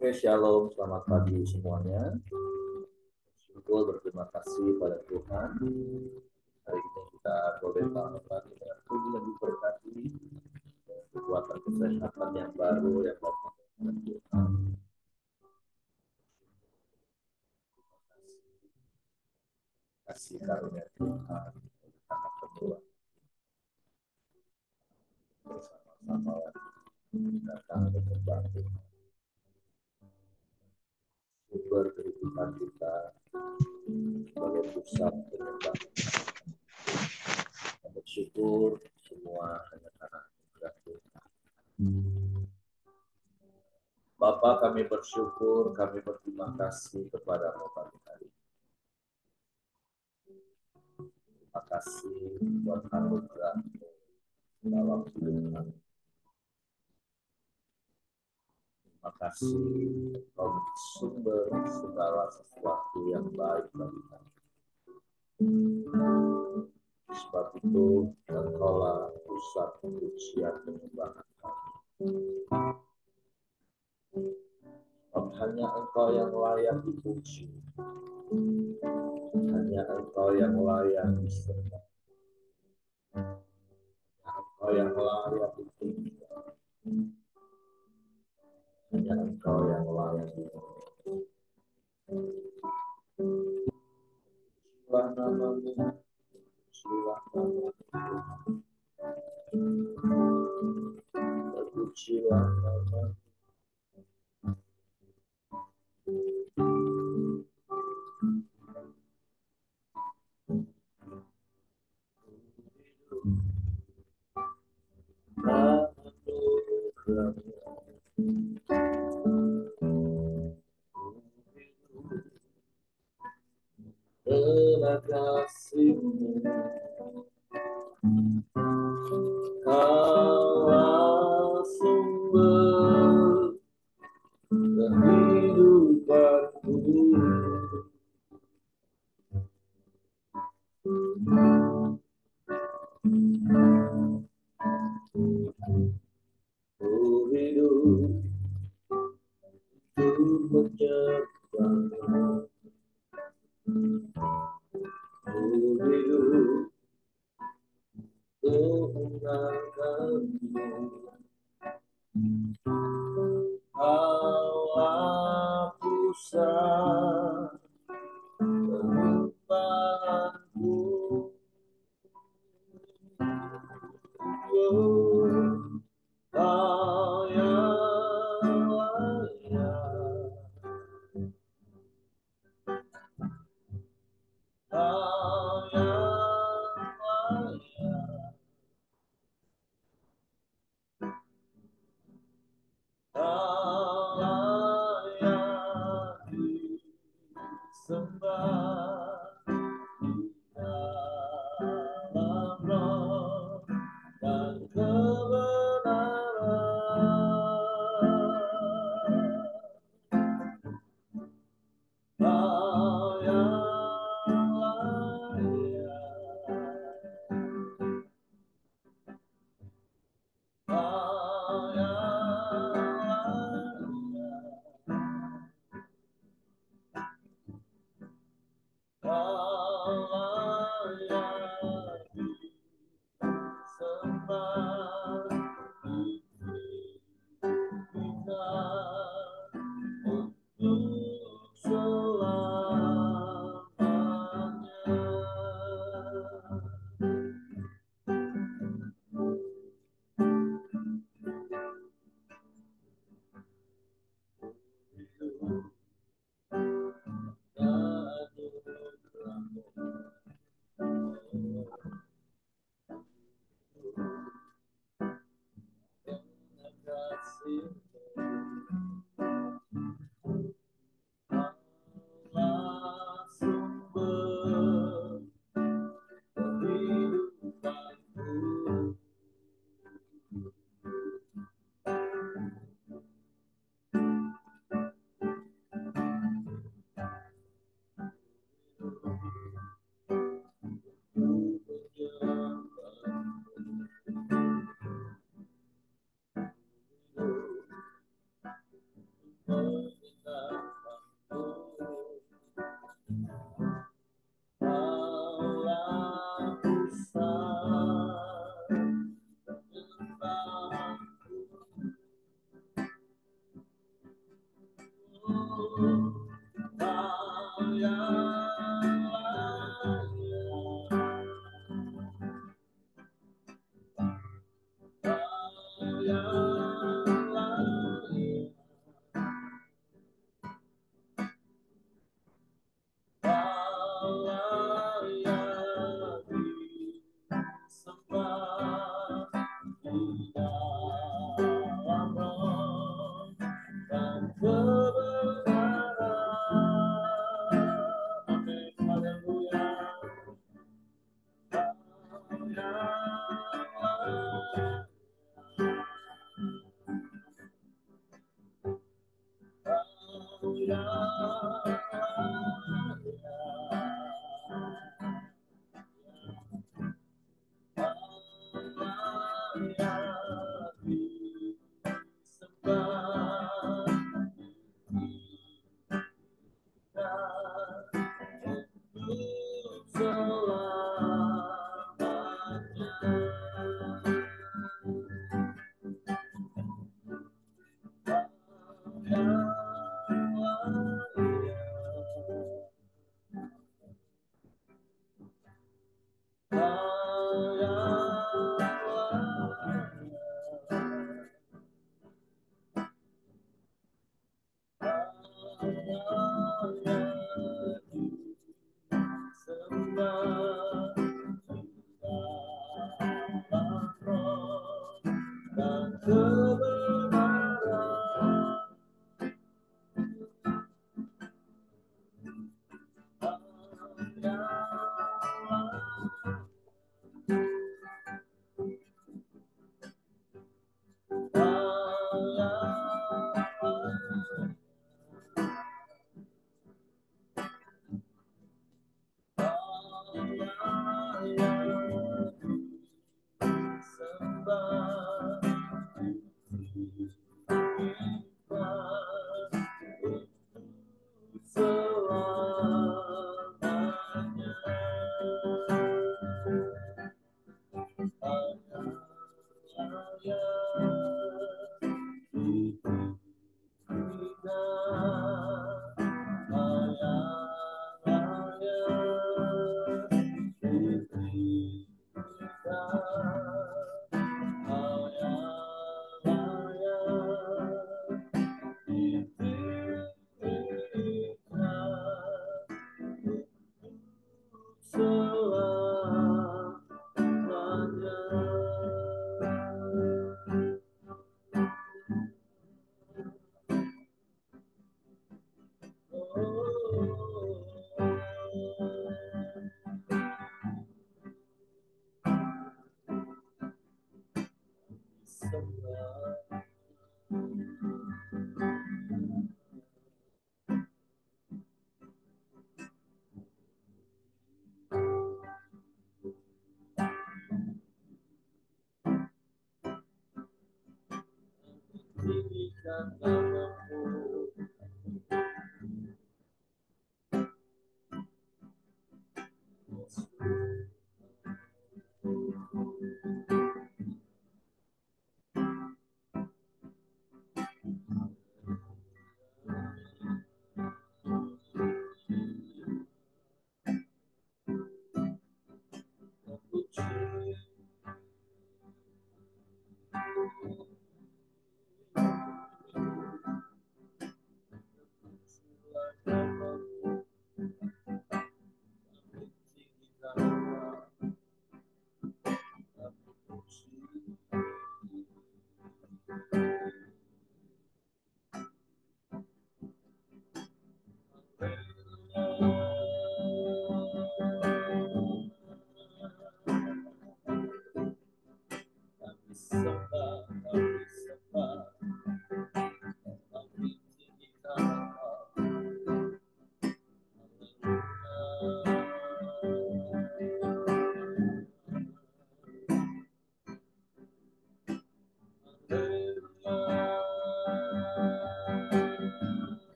Oke, shalom, selamat pagi semuanya. Syukur berterima kasih pada Tuhan. Hari ini kita boleh bangun lagi dengan tubuh yang diberkati, kekuatan kesehatan yang baru yang datang dari Tuhan. Kasih karunia Tuhan anak kedua bersama-sama datang berkembang sumber kehidupan kita sebagai pusat pengembangan. Bersyukur semua hanya karena anugerah Tuhan. Bapa, kami bersyukur, kami berterima kasih kepada-Mu pagi hari. Terima kasih buat anugerah-Mu dalam hidup kami. Terima kasih Engkau sumber segala sesuatu yang baik bagi kami. Sebab itu, Engkaulah pusat pujian penyembahan kami. Sebab hanya Engkau yang layak dipuji. Hanya Engkau yang layak disembah. Engkau yang layak ditinggikan. Hanya Engkau yang layak dimuliakan. Pujilah nama-Mu, pujilah nama-Mu, pujilah nama-Mu. Terima kasih-Mu, Kaulah sumber kehidupanku. Ku hidup untuk menyembah-Mu. Ku hidup untuk mengangkat-Mu. Kaulah pusat penyembahanku. Kau yang layak, Kau yang layak, Kau layak disembah di dalam roh dan kebenaran. Kau yang layak, Kau yang layak, Kau layak disembah di kita untuk selamanya. Allah sumber kehidupanku.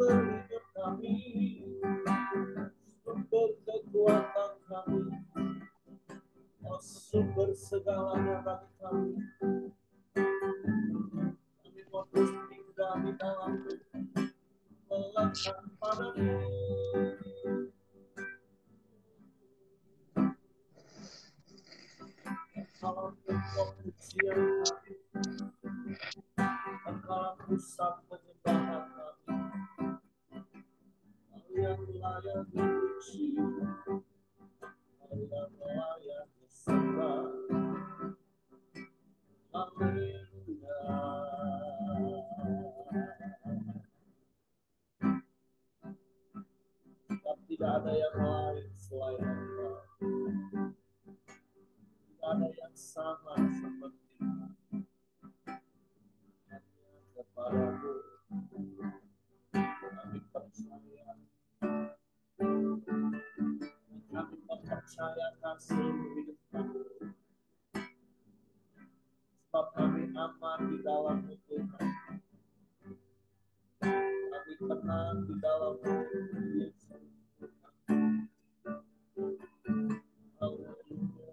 sumber hidup kami, sumber kekuatan kami, oh sumber segalanya bagi kami. Kami mau terus tinggal di dalam melekat padamu. Engkau pokok pujian kami, Engkau pusat penyembahan kami, Kau yang layak dipuji, Kau yang layak disembah. Haleluya. Sebab tidak ada yang lain selain Engkau, tidak ada yang sama seperti hanya kepadamu kami percaya, kami mempercayakan seluruh hidup kami, sebab kami aman di dalam-Mu Tuhan, kami tenang di dalam-Mu Yesus. Haleluya.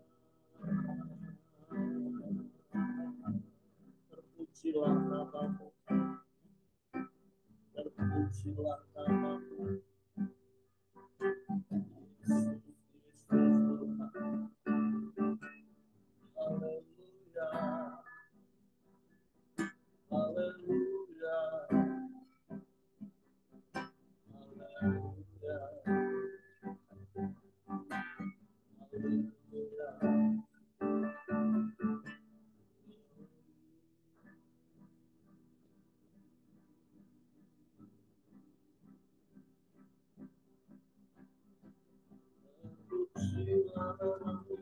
Terpujilah nama-Mu, terpujilah nama-Mu, Yesus Tuhan. Haleluya, haleluya, haleluya, haleluya. Terpujilah nama-Mu,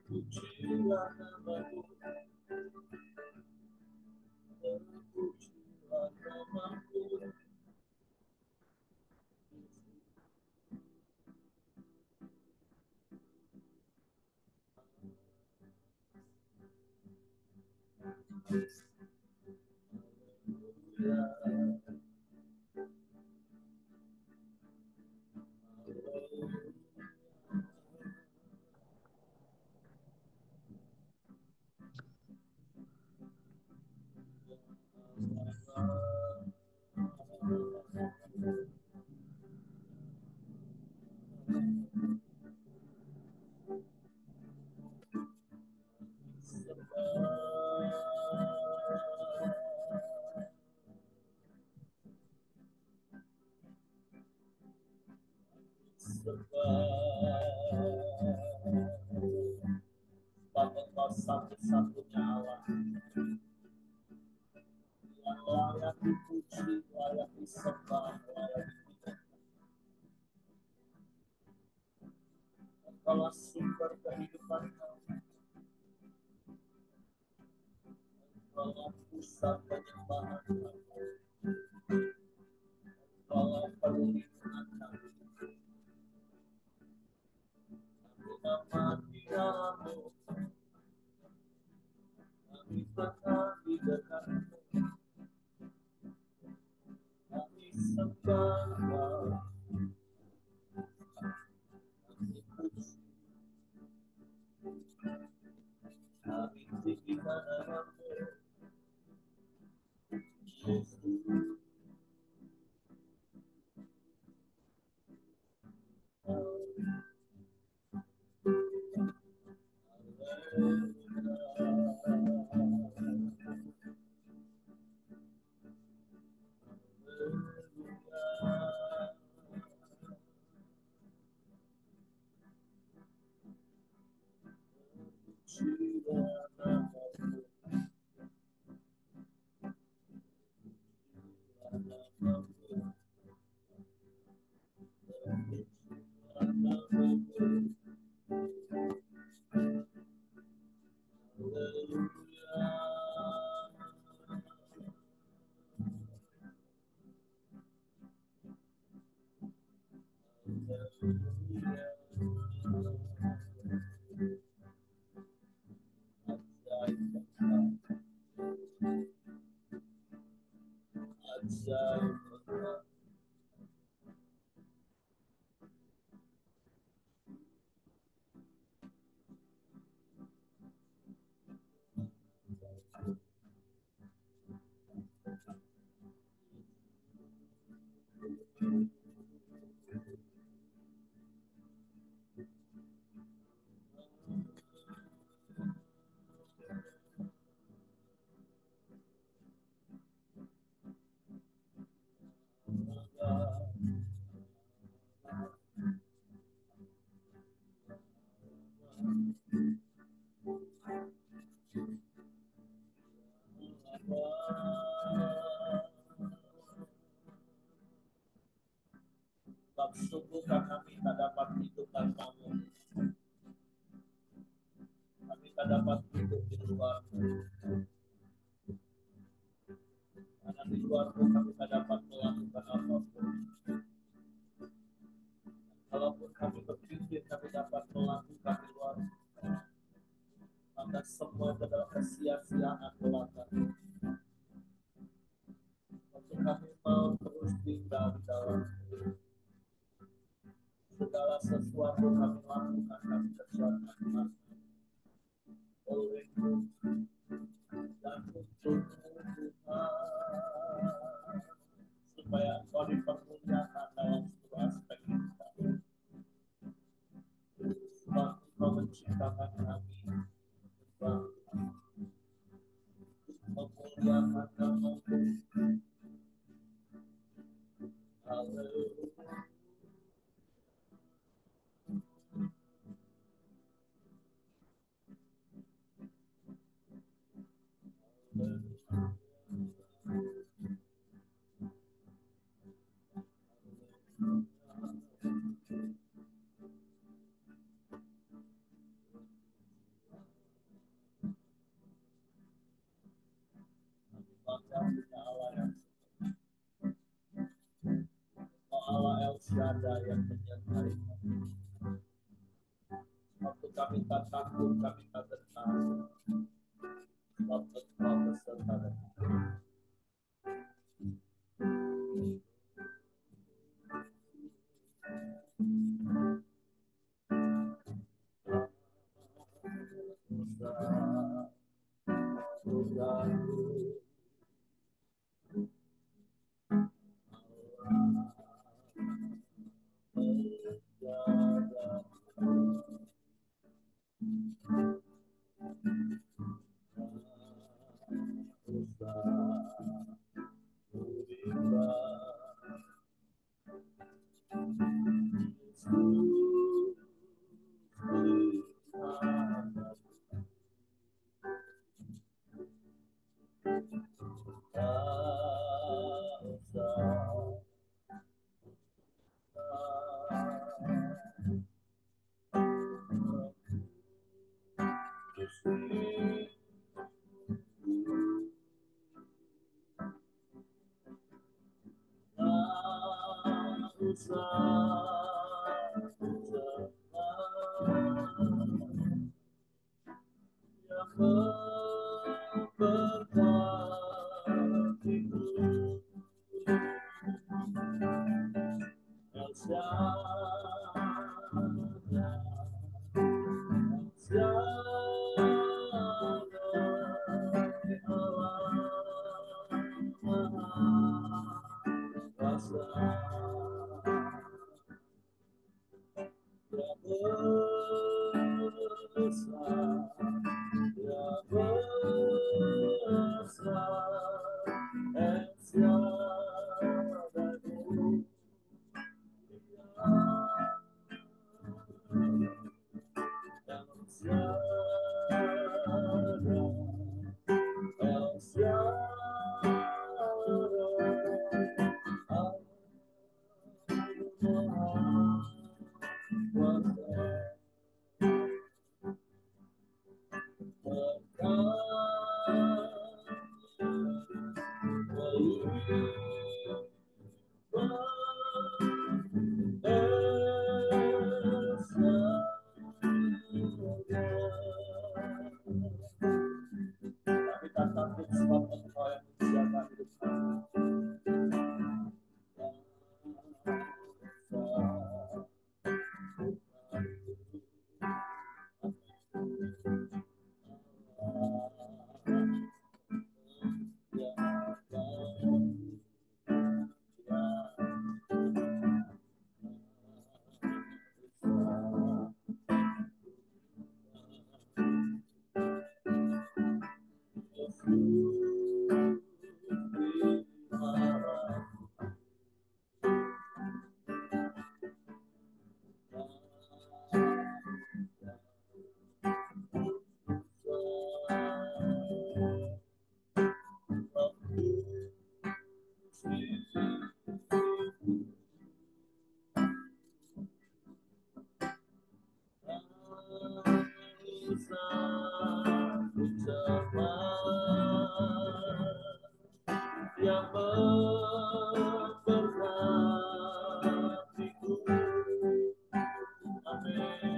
terpujilah nama-Mu, terpujilah nama-Mu. Sebab Engkau satu-satunya Allah yang layak dipuji, layak disembah, layak ditinggikan. Engkaulah sumber kehidupan kami, Engkaulah pusat penyembahan kami, Engkaulah perlindungan kami. Kami aman di dalam-Mu, kami tenang di dekat-Mu, kami sembah Engkau, kami puji, kami tinggikan nama-Mu, Yesus. Sungguh kami tak dapat hidup tanpamu. Kami tak dapat hidup di luar-Mu. Karena di luar-Mu kami tak dapat melakukan apapun. Kalaupun kami berpikir kami dapat melakukan di luar, maka semua adalah kesia-siaan belaka. Waktu kami mau terus tinggal di dalam segala sesuatu kami lakukan, kami kerjakan oleh-Mu dan untuk Tuhan, supaya Engkau dipermuliakan dalam seluruh aspek kita. Sebab Engkau menciptakan kami memuliakan nama-Mu. Haleluya. Allah El Shaddai yang menyertai kami. Waktu kami tak takut, kami tak gentar. Sebab Engkau beserta dengan kami. satu teman yang memberkatiku. Amin.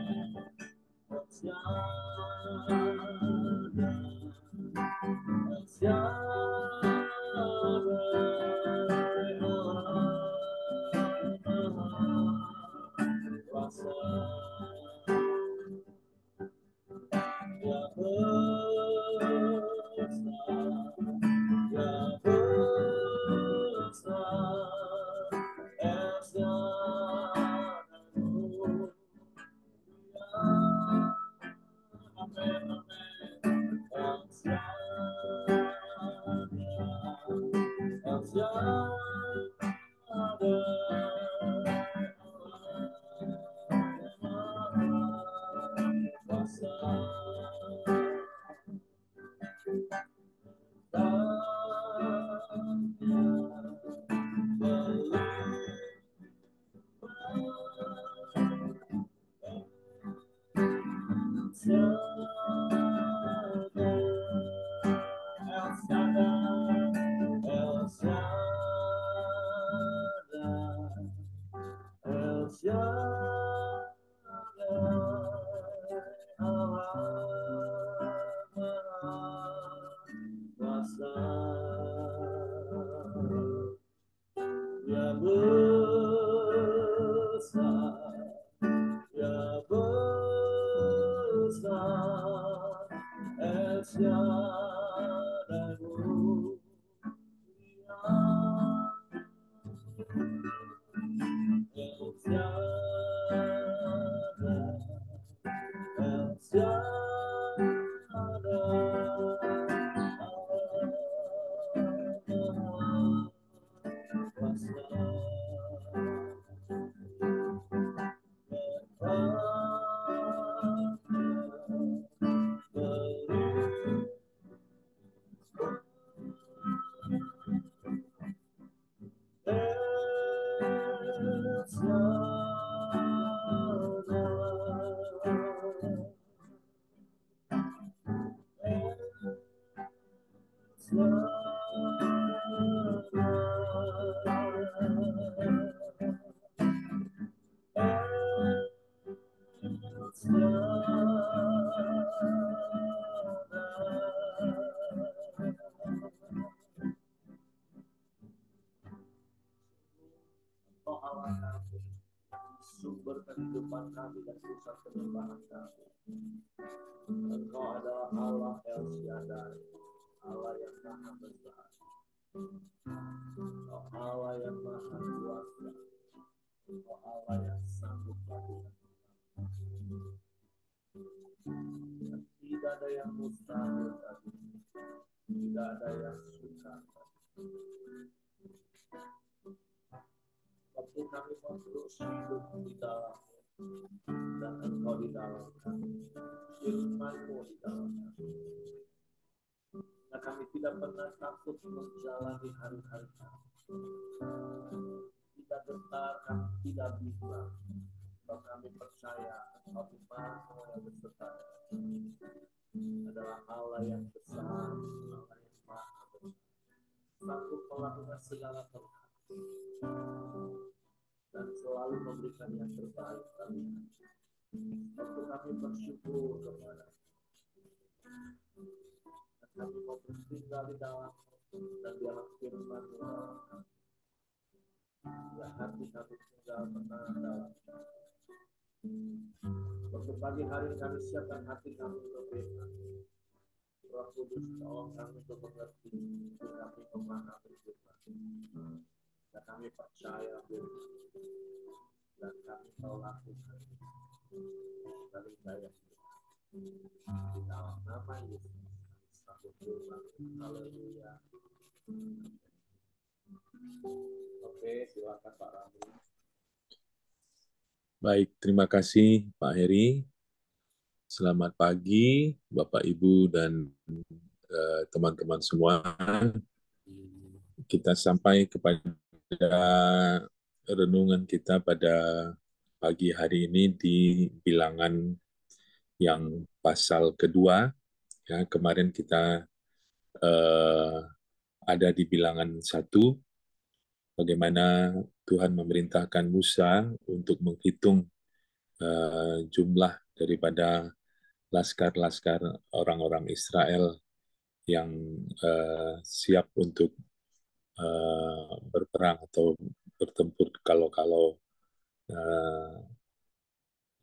Sumber kehidupan kami dan pusat penyembahan kami. Engkau adalah Allah El Shaddai, Allah yang maha besar, Engkau Allah yang maha kuasa, Engkau Allah yang sanggup melakukan. Dan tidak ada yang mustahil tadi, tidak ada yang sukar. Waktu kami mau terus hidup di dalamnya, dan Engkau di dalam kami, firman-Mu di dalam kami. Dan kami tidak pernah takut menjalani hari-hari kami. Tidak gentar, kami tidak bimbang. Kalau kami percaya Engkau Immanuel yang beserta adalah Allah yang besar, Allah yang maha besar, sanggup melakukan segala perkara dan selalu memberikan yang terbaik kami. Waktu kami bersyukur kepada dan kami mau bertinggal di dalam dan di dalam firman-Mu. Ya, hati kami tinggal tenang dalam. Waktu pagi hari kami siapkan hati kami untuk berdoa. Roh Kudus tolong kami untuk mengerti, untuk kami memahami firman. Dan kami percaya firman. Dan kami mau lakukan dari daya di dalam nama Yesus. Satu firman. Haleluya. Oke, silakan Pak Ramli. Baik, terima kasih Pak Heri. Selamat pagi Bapak Ibu dan teman-teman semua. Kita sampai kepada renungan kita pada pagi hari ini di Bilangan yang pasal kedua. Ya, kemarin kita ada di bilangan 1, bagaimana Tuhan memerintahkan Musa untuk menghitung jumlah daripada laskar-laskar orang-orang Israel yang siap untuk berperang atau bertempur kalau uh,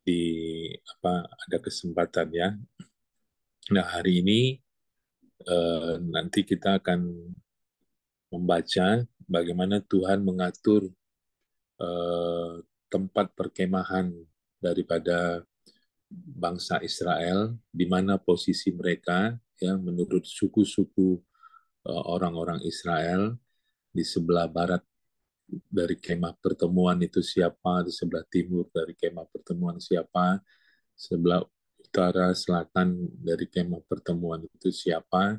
di ada kesempatan ya. Nah, hari ini nanti kita akan membaca bagaimana Tuhan mengatur eh, tempat perkemahan daripada bangsa Israel, di mana posisi mereka ya menurut suku-suku orang-orang Israel. Di sebelah barat dari kemah pertemuan itu siapa, di sebelah timur dari kemah pertemuan siapa, sebelah utara selatan dari kemah pertemuan itu siapa,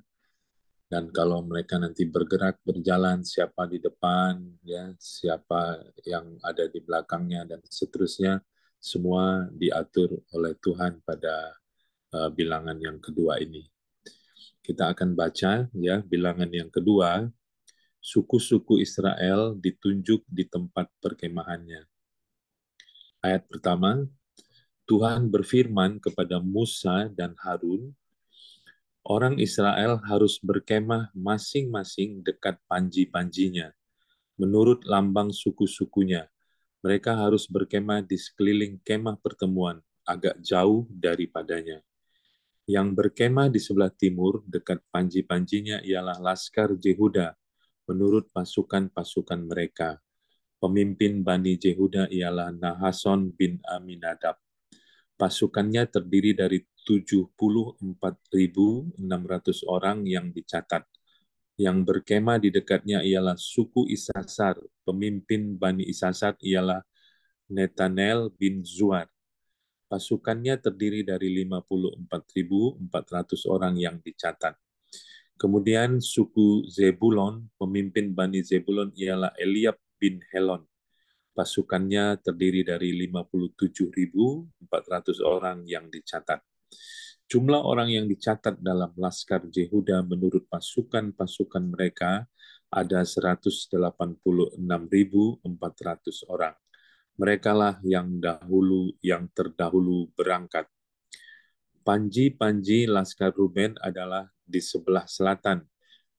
dan kalau mereka nanti bergerak berjalan siapa di depan, ya siapa yang ada di belakangnya, dan seterusnya, semua diatur oleh Tuhan pada bilangan yang kedua ini. Kita akan baca ya bilangan yang kedua. Suku-suku Israel ditunjuk di tempat perkemahannya. Ayat pertama, Tuhan berfirman kepada Musa dan Harun, orang Israel harus berkemah masing-masing dekat panji-panjinya, menurut lambang suku-sukunya. Mereka harus berkemah di sekeliling kemah pertemuan, agak jauh daripadanya. Yang berkemah di sebelah timur, dekat panji-panjinya ialah Laskar Jehuda, menurut pasukan-pasukan mereka. Pemimpin Bani Jehuda ialah Nahason bin Aminadab. Pasukannya terdiri dari 74.600 orang yang dicatat. Yang berkemah di dekatnya ialah suku Isasar. Pemimpin Bani Isasar ialah Netanel bin Zuar. Pasukannya terdiri dari 54.400 orang yang dicatat. Kemudian suku Zebulon, pemimpin Bani Zebulon ialah Eliab bin Helon. Pasukannya terdiri dari 57.400 orang yang dicatat. Jumlah orang yang dicatat dalam Laskar Jehuda menurut pasukan-pasukan mereka ada 186.400 orang. Merekalah yang terdahulu berangkat. Panji-panji Laskar Ruben adalah di sebelah selatan,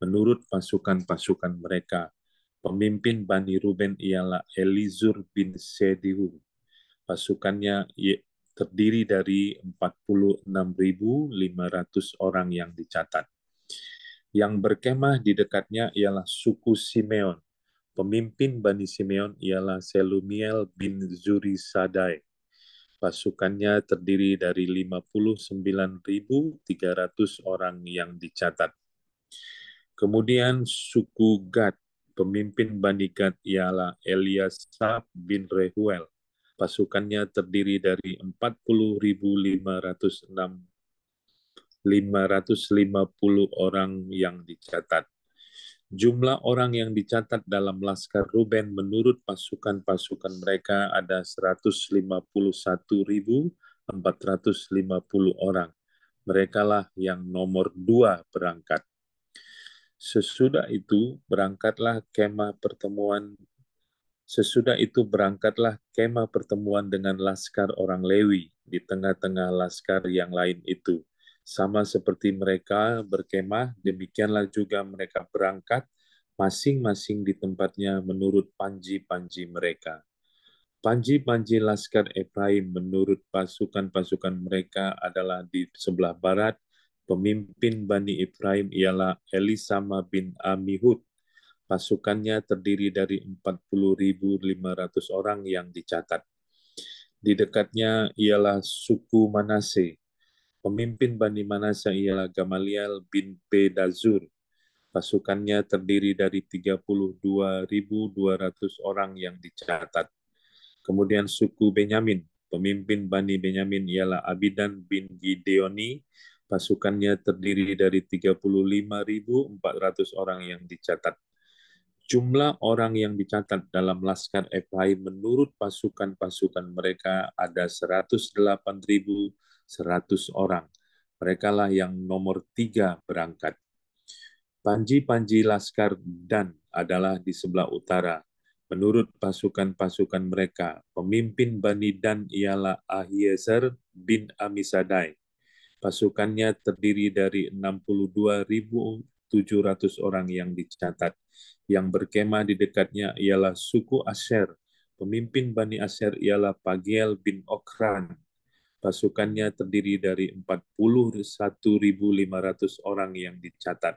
menurut pasukan-pasukan mereka. Pemimpin Bani Ruben ialah Elizur bin Sediur. Pasukannya terdiri dari 46.500 orang yang dicatat. Yang berkemah di dekatnya ialah suku Simeon. Pemimpin Bani Simeon ialah Selumiel bin Zurisadai. Pasukannya terdiri dari 59.300 orang yang dicatat. Kemudian suku Gad, pemimpin Bani Gad ialah Eliasab bin Rehuel. Pasukannya terdiri dari 40.550 orang yang dicatat. Jumlah orang yang dicatat dalam Laskar Ruben menurut pasukan-pasukan mereka ada 151.450 orang. Merekalah yang nomor 2 berangkat. Sesudah itu berangkatlah kemah pertemuan dengan laskar orang Lewi di tengah-tengah laskar yang lain itu. Sama seperti mereka berkemah, demikianlah juga mereka berangkat masing-masing di tempatnya menurut panji-panji mereka. Panji-panji laskar Efraim menurut pasukan-pasukan mereka adalah di sebelah barat. Pemimpin Bani Efraim ialah Elisama bin Amihud. Pasukannya terdiri dari 40.500 orang yang dicatat. Di dekatnya ialah suku Manase. Pemimpin Bani Manase ialah Gamaliel bin Pedazur. Pasukannya terdiri dari 32.200 orang yang dicatat. Kemudian suku Benyamin. Pemimpin Bani Benyamin ialah Abidan bin Gideoni. Pasukannya terdiri dari 35.400 orang yang dicatat. Jumlah orang yang dicatat dalam Laskar Efraim menurut pasukan-pasukan mereka ada 108.100 orang. Mereka lah yang nomor 3 berangkat. Panji-panji Laskar Dan adalah di sebelah utara. Menurut pasukan-pasukan mereka, pemimpin Bani Dan ialah Ahiezer bin Amisadai. Pasukannya terdiri dari 62.700 orang yang dicatat. Yang berkemah di dekatnya ialah suku Asher. Pemimpin Bani Asher ialah Pagiel bin Okran. Pasukannya terdiri dari 41.500 orang yang dicatat.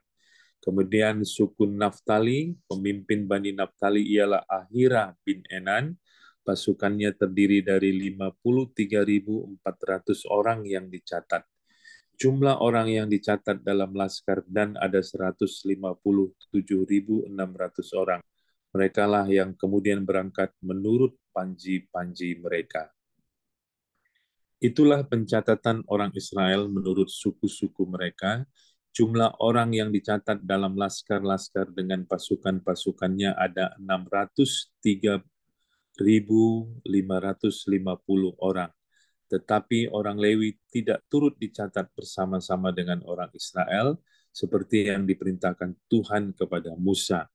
Kemudian suku Naftali, pemimpin Bani Naftali ialah Ahira bin Enan. Pasukannya terdiri dari 53.400 orang yang dicatat. Jumlah orang yang dicatat dalam Laskar Dan ada 157.600 orang. Mereka lah yang kemudian berangkat menurut panji-panji mereka. Itulah pencatatan orang Israel menurut suku-suku mereka. Jumlah orang yang dicatat dalam laskar-laskar dengan pasukan-pasukannya ada 603.550 orang. Tetapi orang Lewi tidak turut dicatat bersama-sama dengan orang Israel, seperti yang diperintahkan Tuhan kepada Musa.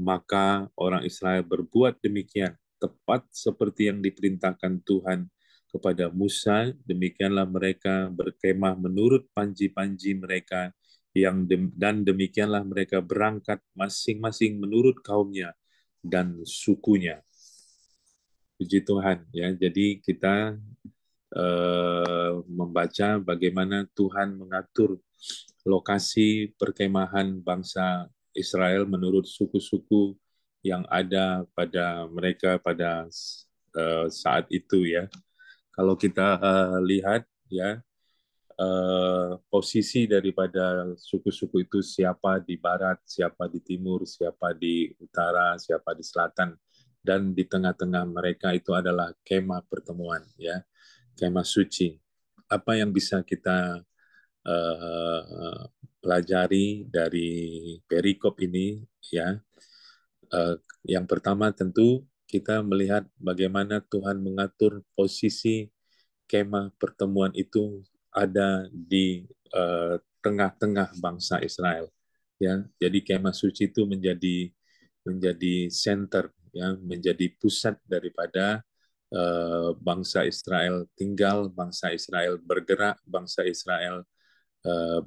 Maka orang Israel berbuat demikian, tepat seperti yang diperintahkan Tuhan kepada Musa. Demikianlah mereka berkemah menurut panji-panji mereka, dan demikianlah mereka berangkat masing-masing menurut kaumnya dan sukunya. Puji Tuhan, ya. Jadi kita membaca bagaimana Tuhan mengatur lokasi perkemahan bangsa Israel menurut suku-suku yang ada pada mereka pada saat itu, ya. Kalau kita lihat, ya, posisi daripada suku-suku itu, siapa di barat, siapa di timur, siapa di utara, siapa di selatan, dan di tengah-tengah mereka itu adalah kemah pertemuan, ya, kemah suci. Apa yang bisa kita pelajari dari perikop ini, ya? Yang pertama tentu kita melihat bagaimana Tuhan mengatur posisi kemah pertemuan itu ada di tengah-tengah bangsa Israel, ya. Jadi kemah suci itu menjadi center, ya, menjadi pusat daripada bangsa Israel tinggal, bangsa Israel bergerak, bangsa Israel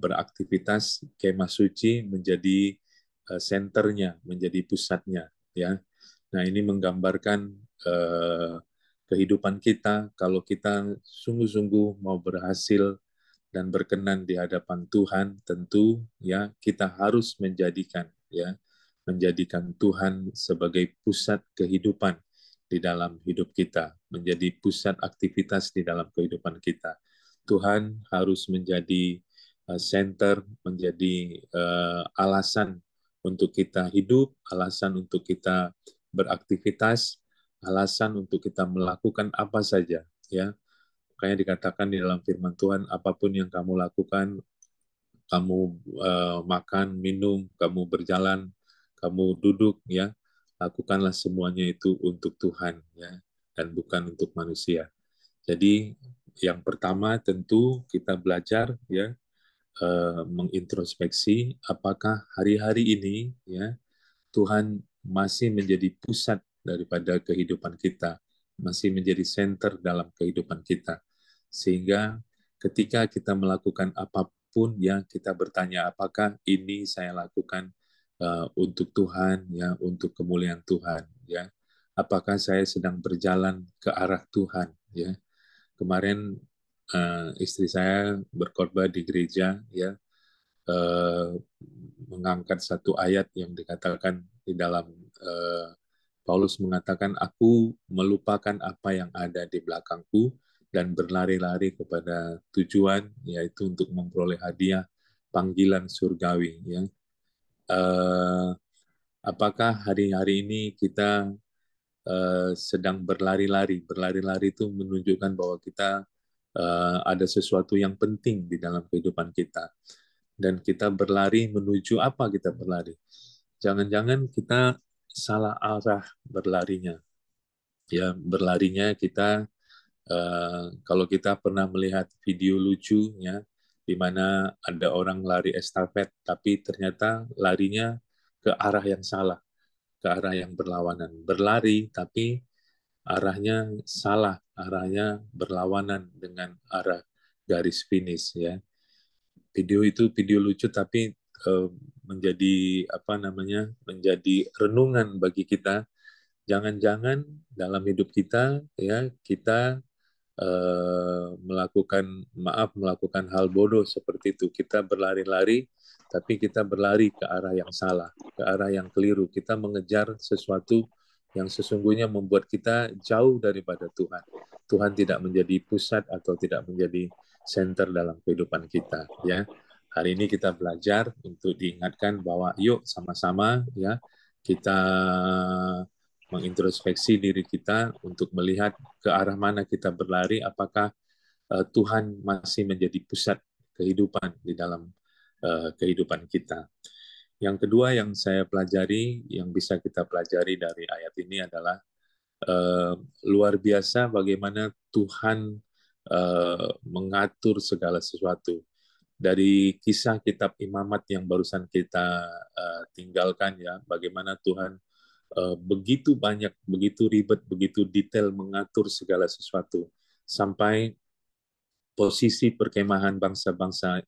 beraktivitas. Kemah suci menjadi senternya, menjadi pusatnya, ya. Nah, ini menggambarkan kehidupan kita. Kalau kita sungguh-sungguh mau berhasil dan berkenan di hadapan Tuhan, tentu, ya, kita harus menjadikan Tuhan sebagai pusat kehidupan di dalam hidup kita, menjadi pusat aktivitas di dalam kehidupan kita. Tuhan harus menjadi center, menjadi alasan untuk kita hidup, alasan untuk kita beraktivitas, alasan untuk kita melakukan apa saja, ya. Makanya dikatakan di dalam firman Tuhan, apapun yang kamu lakukan, kamu makan, minum, kamu berjalan, kamu duduk, ya, lakukanlah semuanya itu untuk Tuhan, ya, dan bukan untuk manusia. Jadi yang pertama tentu kita belajar, ya, mengintrospeksi apakah hari-hari ini, ya, Tuhan masih menjadi pusat daripada kehidupan kita, masih menjadi center dalam kehidupan kita. Sehingga ketika kita melakukan apapun, ya, kita bertanya apakah ini saya lakukan untuk Tuhan, ya, untuk kemuliaan Tuhan, ya. Apakah saya sedang berjalan ke arah Tuhan, ya. Kemarin istri saya berkhotbah di gereja, ya, mengangkat satu ayat yang dikatakan di dalam Paulus mengatakan, aku melupakan apa yang ada di belakangku dan berlari-lari kepada tujuan, yaitu untuk memperoleh hadiah panggilan surgawi, ya. Apakah hari-hari ini kita sedang berlari-lari? Berlari-lari itu menunjukkan bahwa kita ada sesuatu yang penting di dalam kehidupan kita. Dan kita berlari menuju apa kita berlari? Jangan-jangan kita salah arah berlarinya. Ya, berlarinya kita kalau kita pernah melihat video lucu ya, di mana ada orang lari estafet, tapi ternyata larinya ke arah yang salah, ke arah yang berlawanan. Berlari, tapi arahnya salah, arahnya berlawanan dengan arah garis finish ya. Video itu video lucu, tapi menjadi apa namanya, menjadi renungan bagi kita. Jangan-jangan dalam hidup kita ya kita melakukan hal bodoh seperti itu. Kita berlari-lari, tapi kita berlari ke arah yang salah, ke arah yang keliru. Kita mengejar sesuatu yang sesungguhnya membuat kita jauh daripada Tuhan. Tuhan tidak menjadi pusat atau tidak menjadi center dalam kehidupan kita. Ya, hari ini kita belajar untuk diingatkan bahwa yuk sama-sama ya kita mengintrospeksi diri kita untuk melihat ke arah mana kita berlari, apakah Tuhan masih menjadi pusat kehidupan di dalam kehidupan kita. Yang kedua yang saya pelajari, yang bisa kita pelajari dari ayat ini adalah luar biasa bagaimana Tuhan mengatur segala sesuatu. Dari kisah kitab Imamat yang barusan kita tinggalkan ya, bagaimana Tuhan begitu banyak, begitu ribet, begitu detail mengatur segala sesuatu. Sampai posisi perkemahan bangsa-bangsa,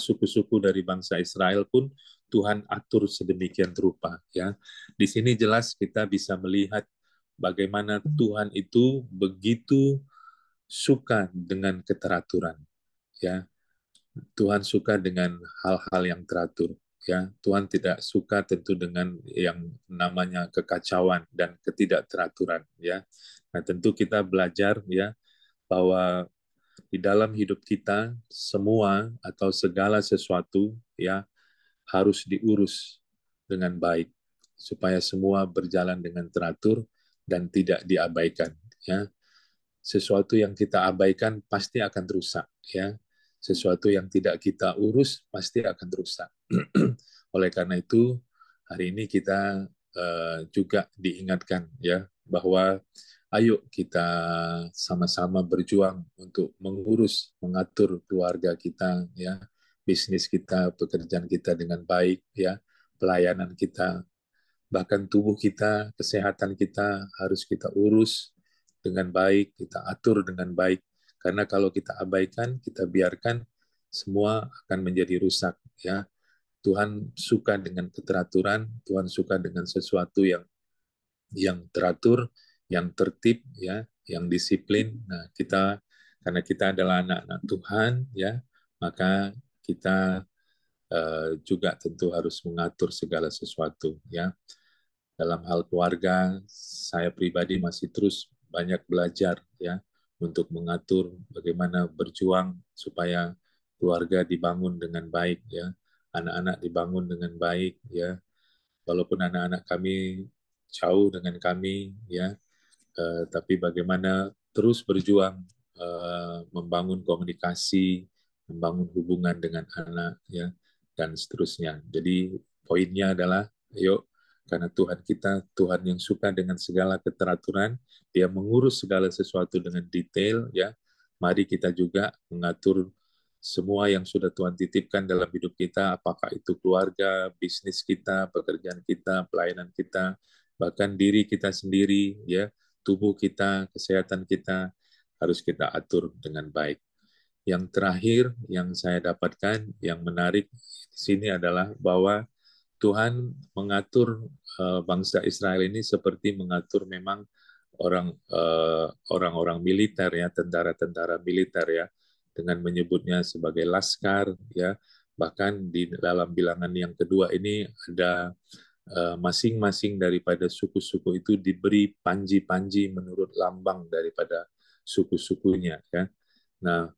suku-suku dari bangsa Israel pun Tuhan atur sedemikian rupa. Ya, di sini jelas kita bisa melihat bagaimana Tuhan itu begitu suka dengan keteraturan. Ya, Tuhan suka dengan hal-hal yang teratur. Ya, Tuhan tidak suka tentu dengan yang namanya kekacauan dan ketidakteraturan. Ya, nah tentu kita belajar ya bahwa di dalam hidup kita semua atau segala sesuatu ya harus diurus dengan baik supaya semua berjalan dengan teratur dan tidak diabaikan. Ya, sesuatu yang kita abaikan pasti akan rusak ya, sesuatu yang tidak kita urus pasti akan rusak. Oleh karena itu hari ini kita juga diingatkan ya bahwa ayo kita sama-sama berjuang untuk mengurus, mengatur keluarga kita ya, bisnis kita, pekerjaan kita dengan baik ya, pelayanan kita, bahkan tubuh kita, kesehatan kita harus kita urus dengan baik, kita atur dengan baik. Karena kalau kita abaikan, kita biarkan, semua akan menjadi rusak. Ya, Tuhan suka dengan keteraturan, Tuhan suka dengan sesuatu yang teratur, yang tertib, ya, yang disiplin. Nah, kita karena kita adalah anak-anak Tuhan, ya, maka kita juga tentu harus mengatur segala sesuatu, ya. Dalam hal keluarga, saya pribadi masih terus banyak belajar ya untuk mengatur bagaimana berjuang supaya keluarga dibangun dengan baik ya, anak-anak dibangun dengan baik ya. Walaupun anak-anak kami jauh dengan kami ya, tapi bagaimana terus berjuang membangun komunikasi, membangun hubungan dengan anak ya dan seterusnya. Jadi poinnya adalah yuk, karena Tuhan kita Tuhan yang suka dengan segala keteraturan, Dia mengurus segala sesuatu dengan detail ya. Mari kita juga mengatur semua yang sudah Tuhan titipkan dalam hidup kita, apakah itu keluarga, bisnis kita, pekerjaan kita, pelayanan kita, bahkan diri kita sendiri ya, tubuh kita, kesehatan kita harus kita atur dengan baik. Yang terakhir yang saya dapatkan yang menarik di sini adalah bahwa Tuhan mengatur bangsa Israel ini seperti mengatur memang orang-orang militer ya, tentara-tentara militer ya, dengan menyebutnya sebagai laskar ya. Bahkan di dalam bilangan yang kedua ini ada masing-masing daripada suku-suku itu diberi panji-panji menurut lambang daripada suku-sukunya ya. Nah,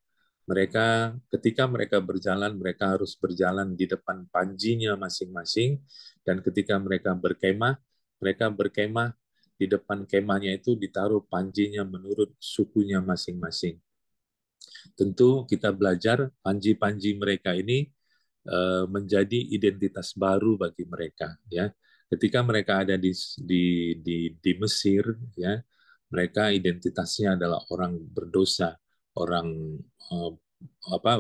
ketika mereka berjalan, mereka harus berjalan di depan panjinya masing-masing, dan ketika mereka berkemah di depan kemahnya itu ditaruh panjinya menurut sukunya masing-masing. Tentu kita belajar panji-panji mereka ini menjadi identitas baru bagi mereka ya. Ketika mereka ada di Mesir, ya, mereka identitasnya adalah orang berdosa, orang eh,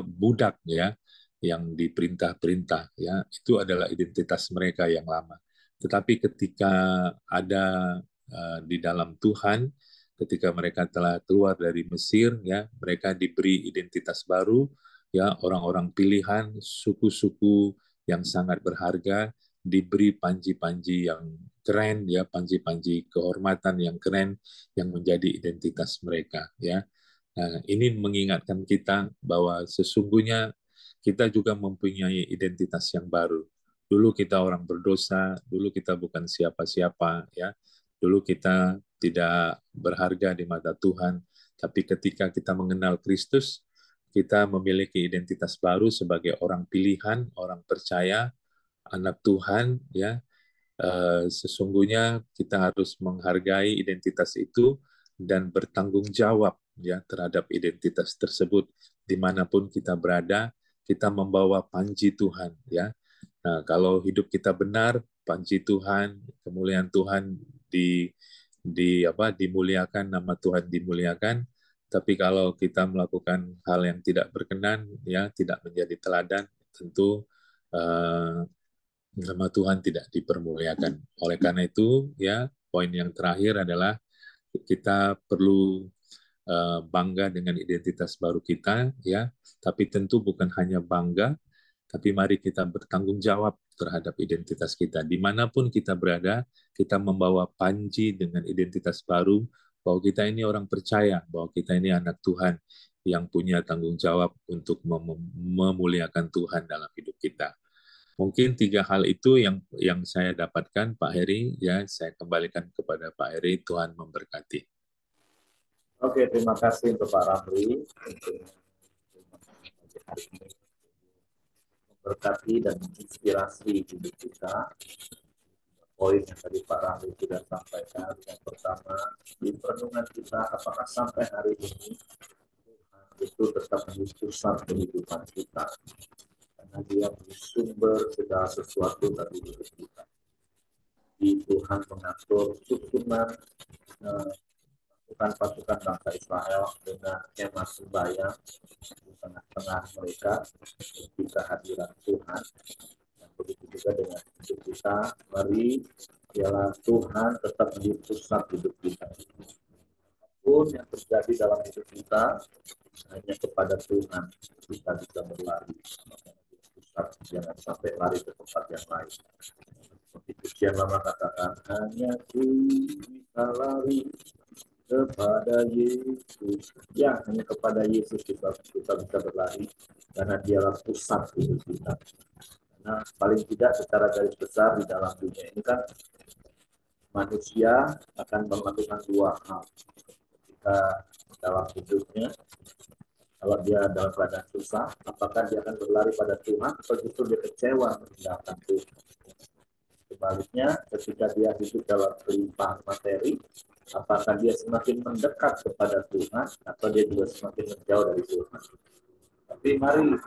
budak, ya, yang diperintah-perintah, ya, itu adalah identitas mereka yang lama. Tetapi ketika ada di dalam Tuhan, ketika mereka telah keluar dari Mesir, ya, mereka diberi identitas baru, ya, orang-orang pilihan, suku-suku yang sangat berharga, diberi panji-panji yang keren, ya, panji-panji kehormatan yang keren yang menjadi identitas mereka, ya. Nah, ini mengingatkan kita bahwa sesungguhnya kita juga mempunyai identitas yang baru. Dulu kita orang berdosa, dulu kita bukan siapa-siapa, ya. Dulu kita tidak berharga di mata Tuhan, tapi ketika kita mengenal Kristus, kita memiliki identitas baru sebagai orang pilihan, orang percaya, anak Tuhan, ya. Sesungguhnya kita harus menghargai identitas itu dan bertanggung jawab, ya, terhadap identitas tersebut dimanapun kita berada. Kita membawa panji Tuhan, ya. Nah, kalau hidup kita benar, panji Tuhan, kemuliaan Tuhan dimuliakan, nama Tuhan dimuliakan. Tapi kalau kita melakukan hal yang tidak berkenan, ya, tidak menjadi teladan, tentu nama Tuhan tidak dipermuliakan. Oleh karena itu, ya, poin yang terakhir adalah kita perlu bangga dengan identitas baru kita, ya. Tapi tentu bukan hanya bangga, tapi mari kita bertanggung jawab terhadap identitas kita. Dimanapun kita berada, kita membawa panji dengan identitas baru, bahwa kita ini orang percaya, bahwa kita ini anak Tuhan yang punya tanggung jawab untuk memuliakan Tuhan dalam hidup kita. Mungkin 3 hal itu yang saya dapatkan, Pak Heri. Ya, saya kembalikan kepada Pak Heri. Tuhan memberkati. Oke, terima kasih untuk Pak Ramli untuk hari ini memberkati dan menginspirasi hidup kita. Poin yang tadi Pak Ramli sudah sampaikan, yang pertama di perenungan kita, apakah sampai hari ini Tuhan itu tetap menjadi pusat kehidupan kita, karena Dia menjadi sumber segala sesuatu dari hidup kita. Di Tuhan mengatur susunan pasukan bangsa Israel dengan kemah sembahyang di tengah-tengah mereka ketika hadirat Tuhan. Dan begitu juga dengan hidup kita, mari ialah Tuhan tetap menjadi pusat hidup kita. Apapun yang terjadi dalam hidup kita, hanya kepada Tuhan kita bisa berlari. Pusat, jangan sampai lari ke tempat yang lain. Seperti Pujian Lama katakan, hanya ku bisa lari kepada Yesus. Ya, hanya kepada Yesus kita bisa berlari, karena Dialah pusat hidup kita. Karena paling tidak secara garis besar di dalam dunia ini kan manusia akan melakukan 2 hal ketika dalam hidupnya. Kalau dia dalam keadaan susah, apakah dia akan berlari pada Tuhan atau justru dia kecewa meninggalkan Tuhan? Sebaliknya, ketika dia hidup dalam kelimpahan materi, apakah dia semakin mendekat kepada Tuhan atau dia juga semakin menjauh dari Tuhan? Tapi mari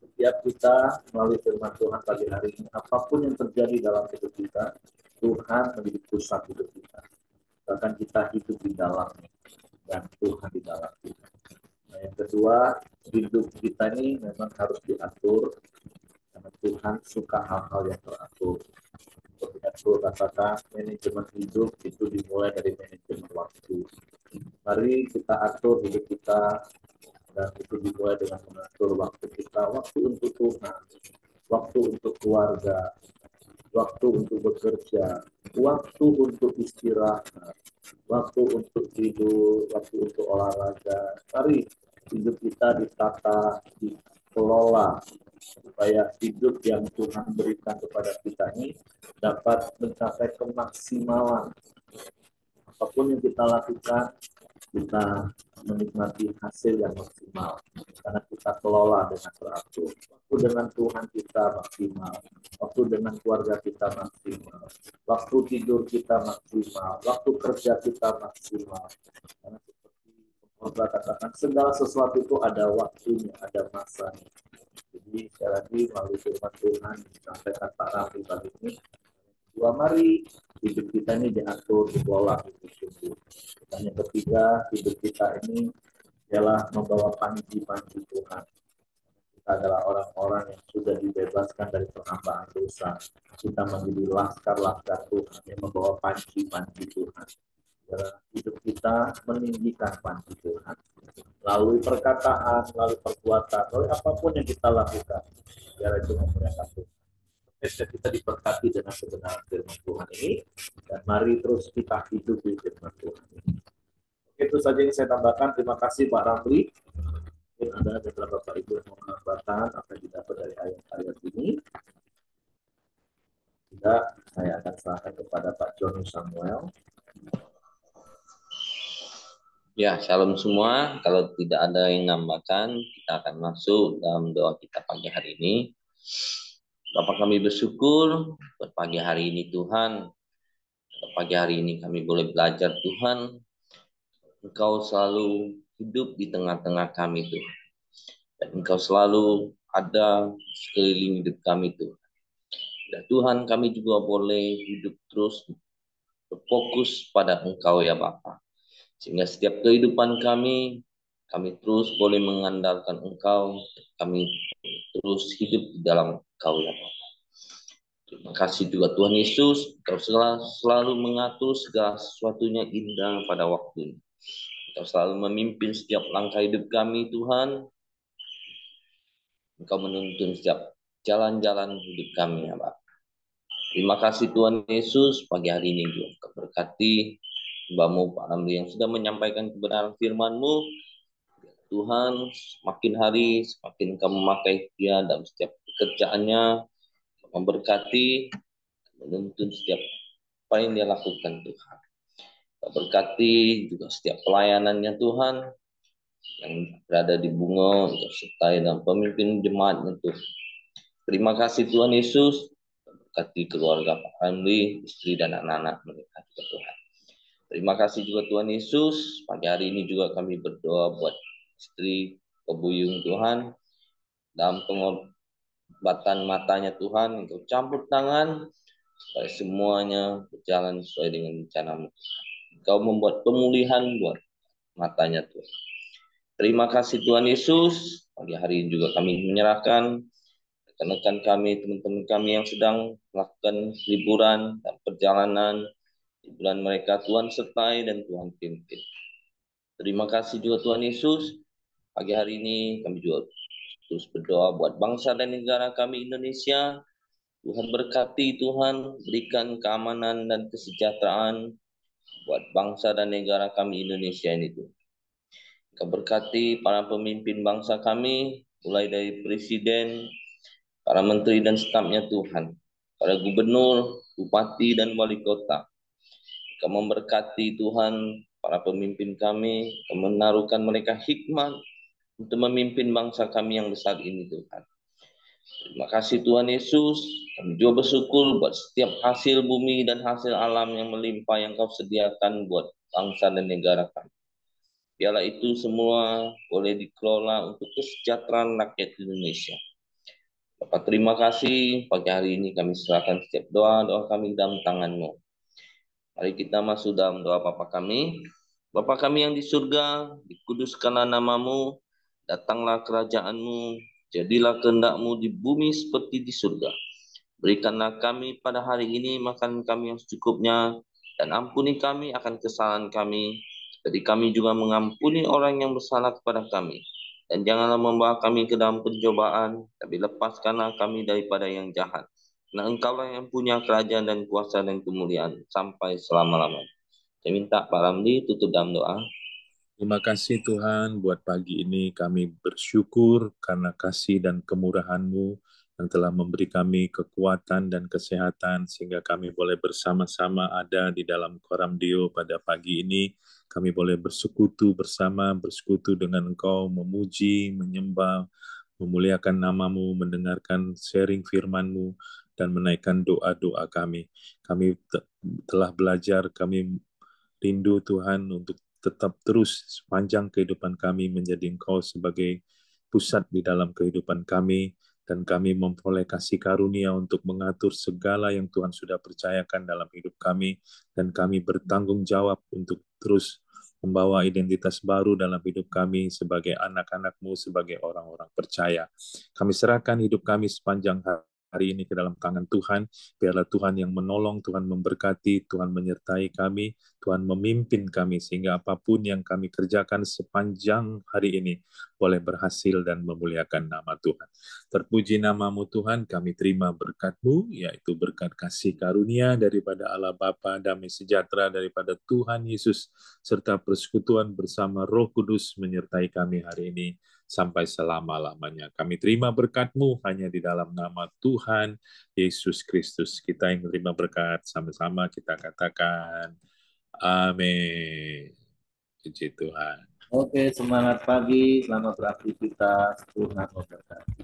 setiap kita melalui firman Tuhan pagi hari ini, apapun yang terjadi dalam hidup kita, Tuhan menjadi pusat hidup kita. Bahkan kita hidup di dalamnya dan Tuhan di dalam kita. Nah, yang kedua, hidup kita ini memang harus diatur karena Tuhan suka hal-hal yang teratur. Seperti yang Tuhan katakan, manajemen hidup itu dimulai dari manajemen waktu. Mari kita atur hidup kita, dan itu dimulai dengan mengatur waktu kita, waktu untuk Tuhan, waktu untuk keluarga, waktu untuk bekerja, waktu untuk istirahat, waktu untuk tidur, waktu untuk olahraga. Mari hidup kita ditata, dikelola, supaya hidup yang Tuhan berikan kepada kita ini dapat mencapai kemaksimalan. Apapun yang kita lakukan, kita menikmati hasil yang maksimal karena kita kelola dengan teratur. Waktu dengan Tuhan kita maksimal, waktu dengan keluarga kita maksimal, waktu tidur kita maksimal, waktu kerja kita maksimal. Karena seperti Pemroh katakan, segala sesuatu itu ada waktunya, ada masanya. Jadi sekali lagi melalui firman Tuhan disampaikan Pak Rafi pagi ini, Dua, mari hidup kita ini diatur, dikelola sungguh-sungguh. Dan yang ketiga, hidup kita ini ialah membawa panji-panji Tuhan. Kita adalah orang-orang yang sudah dibebaskan dari penghambaan dosa. Kita menjadi laskar-laskar Tuhan yang membawa panji-panji Tuhan. Hidup kita meninggikan panji Tuhan. Melalui perkataan, melalui perbuatan, melalui apapun yang kita lakukan. Biar itu memuliakan Tuhan. Kita diberkati dengan kebenaran firman Tuhan ini, dan mari terus kita hidup di firman Tuhan ini. Itu saja yang saya tambahkan. Terima kasih Pak Ramli. Mungkin ada beberapa Bapak Ibu yang mau menambahkan apa yang didapat dari ayat-ayat ini. Tidak, saya akan serahkan kepada Pak Joni Samuel. Ya, shalom semua. Kalau tidak ada yang nambahkan, kita akan masuk dalam doa kita pagi hari ini. Bapak, kami bersyukur buat pagi hari ini Tuhan. Pagi hari ini kami boleh belajar Tuhan. Engkau selalu hidup di tengah-tengah kami Tuhan. Dan Engkau selalu ada sekeliling hidup kami Tuhan. Dan Tuhan, kami juga boleh hidup terus berfokus pada Engkau ya Bapak. Sehingga setiap kehidupan kami terus boleh mengandalkan Engkau. Kami terus hidup di dalam Engkau ya Bapak. Terima kasih juga Tuhan Yesus, Engkau selalu mengatur segala sesuatunya indah pada waktunya. Engkau selalu memimpin setiap langkah hidup kami Tuhan. Engkau menuntun setiap jalan-jalan hidup kami ya Bapak. Terima kasih Tuhan Yesus, pagi hari ini juga Engkau berkati Mbak-Mu Pak Ramli yang sudah menyampaikan kebenaran firman-Mu. Tuhan, semakin hari semakin Engkau memakai dia dalam setiap pekerjaannya, memberkati, menuntun setiap apa yang dia lakukan Tuhan. Engkau berkati juga setiap pelayanannya Tuhan, yang berada di Bungo, Engkau sertai dalam pemimpin jemaatnya Tuhan. Terima kasih Tuhan Yesus, berkati keluarga Pak Ramli, istri dan anak-anak mereka juga Tuhan. Terima kasih juga Tuhan Yesus, pagi hari ini juga kami berdoa buat istri Kebuyung Tuhan, dalam pengobatan matanya Tuhan, Engkau campur tangan, supaya semuanya berjalan sesuai dengan rencana-Mu. Engkau membuat pemulihan buat matanya Tuhan. Terima kasih Tuhan Yesus, pagi hari ini juga kami menyerahkan rekan-rekan kami, teman-teman kami yang sedang melakukan liburan dan perjalanan, liburan mereka Tuhan sertai dan Tuhan pimpin. Terima kasih juga Tuhan Yesus, pagi hari ini kami juga terus berdoa buat bangsa dan negara kami Indonesia. Tuhan berkati Tuhan, berikan keamanan dan kesejahteraan buat bangsa dan negara kami Indonesia ini Tuhan. Engkau berkati para pemimpin bangsa kami, mulai dari presiden, para menteri dan stafnya Tuhan, para gubernur, bupati dan wali kota. Engkau memberkati Tuhan para pemimpin kami, Engkau menaruhkan mereka hikmat untuk memimpin bangsa kami yang besar ini Tuhan. Terima kasih Tuhan Yesus, kami juga bersyukur buat setiap hasil bumi dan hasil alam yang melimpah yang Kau sediakan buat bangsa dan negara kami. Biarlah itu semua boleh dikelola untuk kesejahteraan rakyat Indonesia. Bapak terima kasih, pagi hari ini kami serahkan setiap doa kami dalam tangan-Mu. Mari kita masuk dalam doa Bapa kami. Bapa kami yang di surga, dikuduskanlah nama-Mu, datanglah kerajaan-Mu, jadilah kehendak-Mu di bumi seperti di surga. Berikanlah kami pada hari ini makan kami yang secukupnya, dan ampuni kami akan kesalahan kami, jadi kami juga mengampuni orang yang bersalah kepada kami. Dan janganlah membawa kami ke dalam pencobaan, tapi lepaskanlah kami daripada yang jahat. Nah, Engkaulah yang punya kerajaan dan kuasa dan kemuliaan sampai selama-lamanya. Saya minta Pak Ramli tutup dalam doa. Terima kasih Tuhan buat pagi ini kami bersyukur karena kasih dan kemurahan-Mu yang telah memberi kami kekuatan dan kesehatan sehingga kami boleh bersama-sama ada di dalam Koram Deo pada pagi ini. Kami boleh bersekutu bersama, bersekutu dengan Engkau, memuji, menyembah, memuliakan nama-Mu, mendengarkan sharing firman-Mu, dan menaikkan doa-doa kami. Kami telah belajar, kami rindu Tuhan untuk tetap terus sepanjang kehidupan kami menjadi Engkau sebagai pusat di dalam kehidupan kami, dan kami memperoleh kasih karunia untuk mengatur segala yang Tuhan sudah percayakan dalam hidup kami, dan kami bertanggung jawab untuk terus membawa identitas baru dalam hidup kami sebagai anak-anak-Mu, sebagai orang-orang percaya. Kami serahkan hidup kami sepanjang hari ini ke dalam tangan Tuhan. Biarlah Tuhan yang menolong, Tuhan memberkati, Tuhan menyertai kami, Tuhan memimpin kami, sehingga apapun yang kami kerjakan sepanjang hari ini boleh berhasil dan memuliakan nama Tuhan. Terpuji nama-Mu Tuhan, kami terima berkat-Mu, yaitu berkat kasih karunia daripada Allah Bapa, damai sejahtera daripada Tuhan Yesus, serta persekutuan bersama Roh Kudus menyertai kami hari ini sampai selama-lamanya. Kami terima berkat-Mu hanya di dalam nama Tuhan Yesus Kristus. Kita yang menerima berkat sama-sama kita katakan amin. Puji Tuhan. Oke, semangat pagi, selamat beraktivitas, Tuhan memberkati.